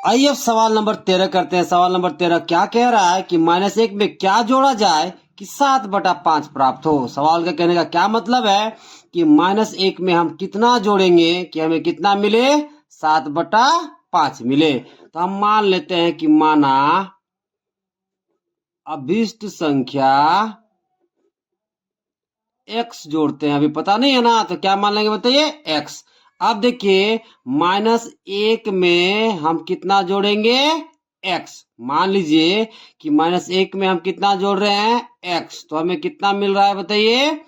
आइए अब सवाल नंबर 13 करते हैं। सवाल नंबर 13 क्या कह रहा है कि -1 में क्या जोड़ा जाए कि 7/5 प्राप्त हो। सवाल का कहने का क्या मतलब है कि -1 में हम कितना जोड़ेंगे कि हमें कितना मिले, 7/5 मिले। तो हम मान लेते हैं कि माना अभिष्ट संख्या x जोड़ते हैं, अभी पता नहीं है ना, तो क्या मान लेंगे बताइए, x। अब देखिए -1 में हम कितना जोड़ेंगे, x। मान लीजिए कि -1 में हम कितना जोड़ रहे हैं, x, तो हमें कितना मिल रहा है बताइए,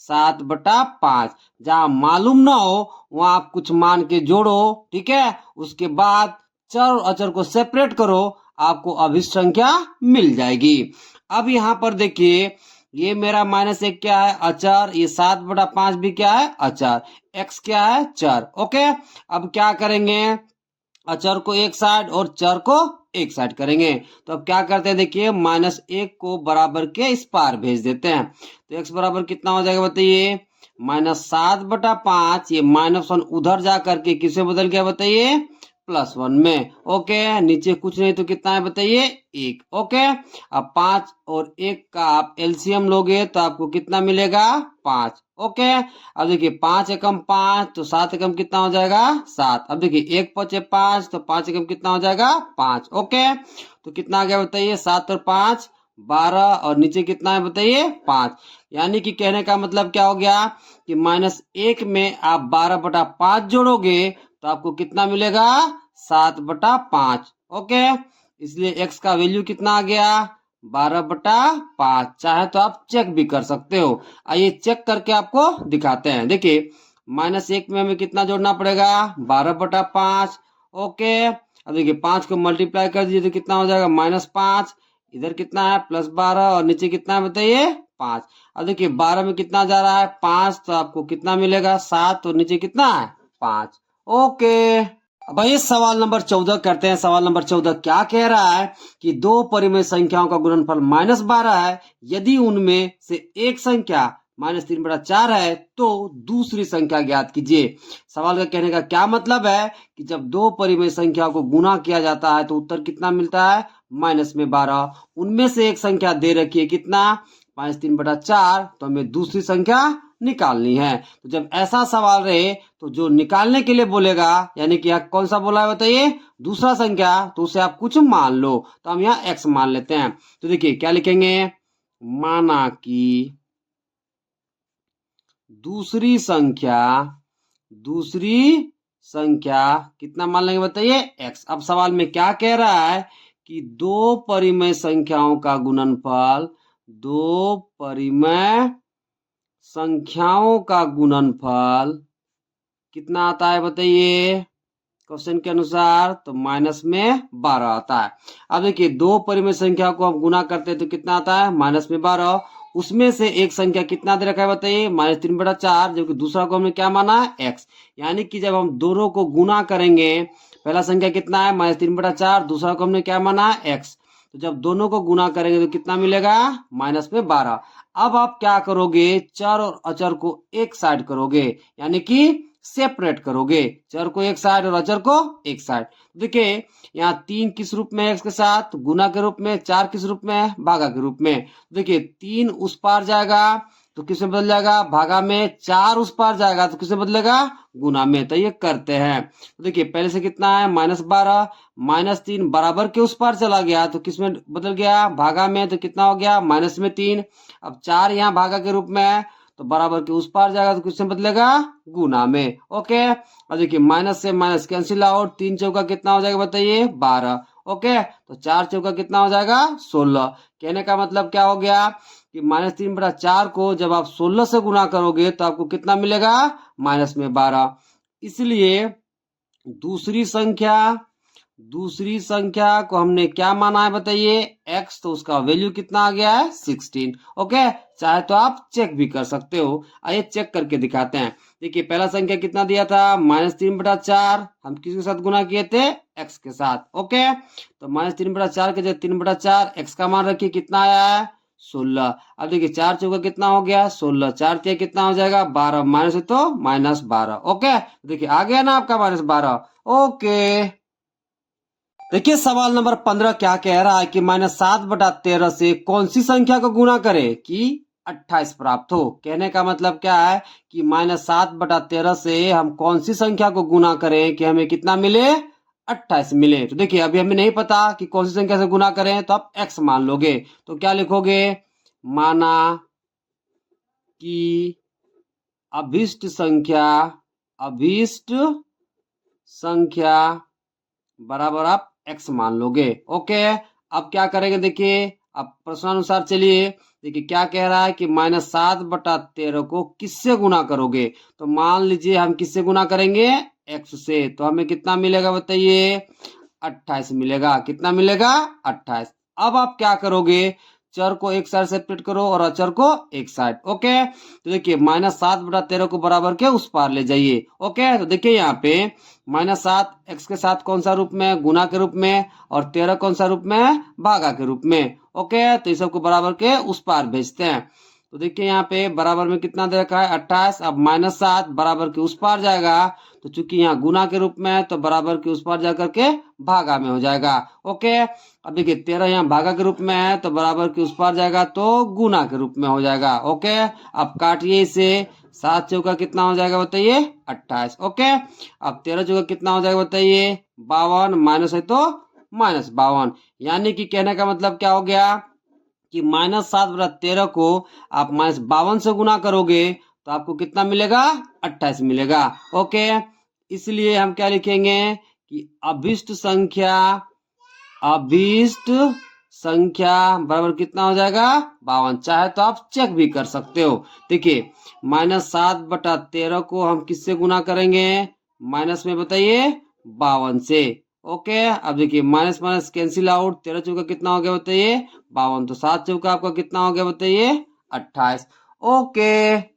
7/5। जहां मालूम ना हो वहां आप कुछ मान के जोड़ो, ठीक है। उसके बाद चर और अचर को सेपरेट करो, आपको अभिष्ट संख्या मिल जाएगी। अब यहाँ पर देखिए ये मेरा -1 क्या है, अचर। ये 7/5 भी क्या है, अचर। x क्या है, चर। ओके, अब क्या करेंगे, अचर को एक साइड और चर को एक साइड करेंगे। तो अब क्या करते हैं, देखिए -1 को बराबर के इस पार भेज देते हैं। तो x बराबर कितना हो जाएगा बताइए, -7/5। ये -1 उधर जा करके किसे बदल गया बताइए, +1 में। ओके, नीचे कुछ नहीं तो कितना है बताइए, 1। ओके, अब 5 और 1 का आप एलसीएम लोगे तो आपको कितना मिलेगा, 5। ओके, अब देखिए 5 एकम 5, तो 7 एकम कितना हो जाएगा, 7। अब देखिए 1 5 5, तो 5 एकम कितना हो जाएगा, 5। ओके, तो कितना आ गया बताइए, 7 और 5 12, और नीचे कितना है बताइए, 5। यानी कि कहने का मतलब क्या हो गया कि -1 में आप 12/5 जोड़ोगे तो आपको कितना मिलेगा, 7/5। ओके, इसलिए x का वैल्यू कितना आ गया, 12/5। चाहे तो आप चेक भी कर सकते हो। आइए चेक करके आपको दिखाते हैं। देखिए -1 में हमें कितना जोड़ना पड़ेगा, 12/5। ओके, अब देखिए 5 को मल्टीप्लाई कर दीजिए तो कितना हो जाएगा, -5। इधर कितना है, +12, और नीचे कितना है बताइए, 5। अब देखिए 12 में कितना जा रहा है, 5, तो आपको कितना मिलेगा, 7, और नीचे कितना है, 5। ओके, अब आइए सवाल नंबर 14 करते हैं। सवाल नंबर 14 क्या कह रहा है कि दो परिमेय संख्याओं का गुणनफल -12 है। यदि उनमें से एक संख्या -3/4 है तो दूसरी संख्या ज्ञात कीजिए। सवाल का कहने का क्या मतलब है कि जब दो परिमेय संख्याओं को गुणा किया जाता है तो उत्तर कितना मिलता है, -12। उनमें से एक संख्या दे रखी है कितना, -3/4, तो हमें दूसरी संख्या निकालनी है। तो जब ऐसा सवाल रहे तो जो निकालने के लिए बोलेगा, यानी कि यहाँ कौन सा बोला है बताइए, दूसरा संख्या, तो उसे आप कुछ मान लो। तो हम यहाँ x मान लेते हैं। तो देखिए क्या लिखेंगे, माना कि दूसरी संख्या कितना मान लेंगे बताइए, x। अब सवाल में क्या कह रहा है कि दो परिमेय संख्याओं का गुणनफल, दो परिमेय संख्याओं का गुणनफल कितना आता है बताइए, क्वेश्चन के अनुसार तो -12 आता है। अब देखिए दो परिमेय संख्या को हम गुना करते हैं तो कितना आता है, -12। उसमें से एक संख्या कितना दे रखा है बताइए, -3/4, जबकि दूसरा को हमने क्या माना है, x। यानी कि जब हम दोनों को गुना करेंगे, पहला संख्या कितना है, -3/4, दूसरा को हमने क्या माना है, x। तो जब दोनों को गुना करेंगे तो कितना मिलेगा, -12। अब आप क्या करोगे, चर और अचर को एक साइड करोगे, यानी कि सेपरेट करोगे, चर को एक साइड और अचर को एक साइड। देखिए यहाँ 3 किस रूप में है x के साथ, गुना के रूप में, 4 किस रूप में, भागा के रूप में। देखिए 3 उस पार जाएगा तो किसमें बदल जाएगा, भागा में। 4 उस पार जाएगा तो किसमें बदलेगा, गुना में। तो ये करते हैं। तो देखिए पहले से कितना है, -12, -3 बराबर के उस पार चला गया तो किसमें बदल गया, भागा में। तो कितना हो गया, -3। अब 4 यहाँ भागा के रूप में है तो बराबर के उस पार जाएगा तो किसमें बदलेगा, गुना में। ओके, और देखिए माइनस से माइनस कैंसिल आउट, 3 चौका कितना हो जाएगा बताइए, 12। ओके, तो 4 चौका कितना हो जाएगा, 16। कहने का मतलब क्या हो गया कि -3/4 को जब आप 16 से गुना करोगे तो आपको कितना मिलेगा, -12। इसलिए दूसरी संख्या को हमने क्या माना है बताइए, x। तो उसका वैल्यू कितना आ गया है, 16। ओके, चाहे तो आप चेक भी कर सकते हो। आइए चेक करके दिखाते हैं। देखिए पहला संख्या कितना दिया था, -3/4। हम किसके साथ गुना किए थे, x के साथ। ओके, तो -3/4 के जगह 3/4, x का मान रखिए, कितना आया है, 16। अब देखिए 4 चौका कितना हो गया, 16, 4 तिया कितना हो जाएगा, 12, माइनस है तो -12। ओके, देखिए आ गया ना आपका -12। ओके, देखिए सवाल नंबर 15 क्या कह रहा है कि -7/13 से कौन सी संख्या को गुना करे कि 28 प्राप्त हो। कहने का मतलब क्या है कि -7/13 से हम कौन सी संख्या को गुना करें कि हमें कितना मिले, 28 मिले। तो देखिए अभी हमें नहीं पता कि कौन सी संख्या से गुना करें, तो आप x मान लोगे। तो क्या लिखोगे, माना कि अभिष्ट संख्या बराबर आप x मान लोगे। ओके, अब क्या करेंगे, देखिए अब प्रश्नानुसार चलिए। देखिए क्या कह रहा है कि -7/13 को किससे गुना करोगे। तो मान लीजिए हम किससे गुना करेंगे, x से। तो हमें कितना मिलेगा बताइए, 28 मिलेगा। कितना मिलेगा, 28। अब आप क्या करोगे, चर को एक साइड सेपरेट करो और अचर को एक साइड। ओके, तो देखिए -7/13 को बराबर के उस पार ले जाइए। ओके, तो देखिए यहाँ पे -7 x के साथ कौन सा रूप में, गुना के रूप में, और 13 कौन सा रूप में, भागा के रूप में। ओके, तो इस सबको बराबर के उस पार भेजते हैं। तो देखिए यहाँ पे बराबर में कितना दे रखा है, 28। अब -7 बराबर के उस पार जाएगा, तो चूंकि यहाँ गुना के रूप में है तो बराबर के उस पार जाकर के भागा में हो जाएगा। ओके, अब देखिए 13 यहाँ भागा के रूप में है तो बराबर के उस पार जाएगा तो गुना के रूप में हो जाएगा। ओके, अब काटिए इसे। 7 चौका कितना हो जाएगा बताइए, 28। ओके, अब 13 चौका कितना हो जाएगा बताइए, 52। माइनस है तो -52। यानी कि कहने का मतलब क्या हो गया कि -7/13 को आप -52 से गुना करोगे तो आपको कितना मिलेगा, 28 मिलेगा। ओके, इसलिए हम क्या लिखेंगे कि अभिष्ट संख्या बराबर कितना हो जाएगा, 52। चाहे तो आप चेक भी कर सकते हो। देखिए -7/13 को हम किससे गुना करेंगे, माइनस में बताइए 52 से। ओके, अब देखिए माइनस माइनस कैंसिल आउट। 13 चौका कितना हो गया बताइए, 52। तो 7 चौका आपका कितना हो गया बताइए, 28। ओके।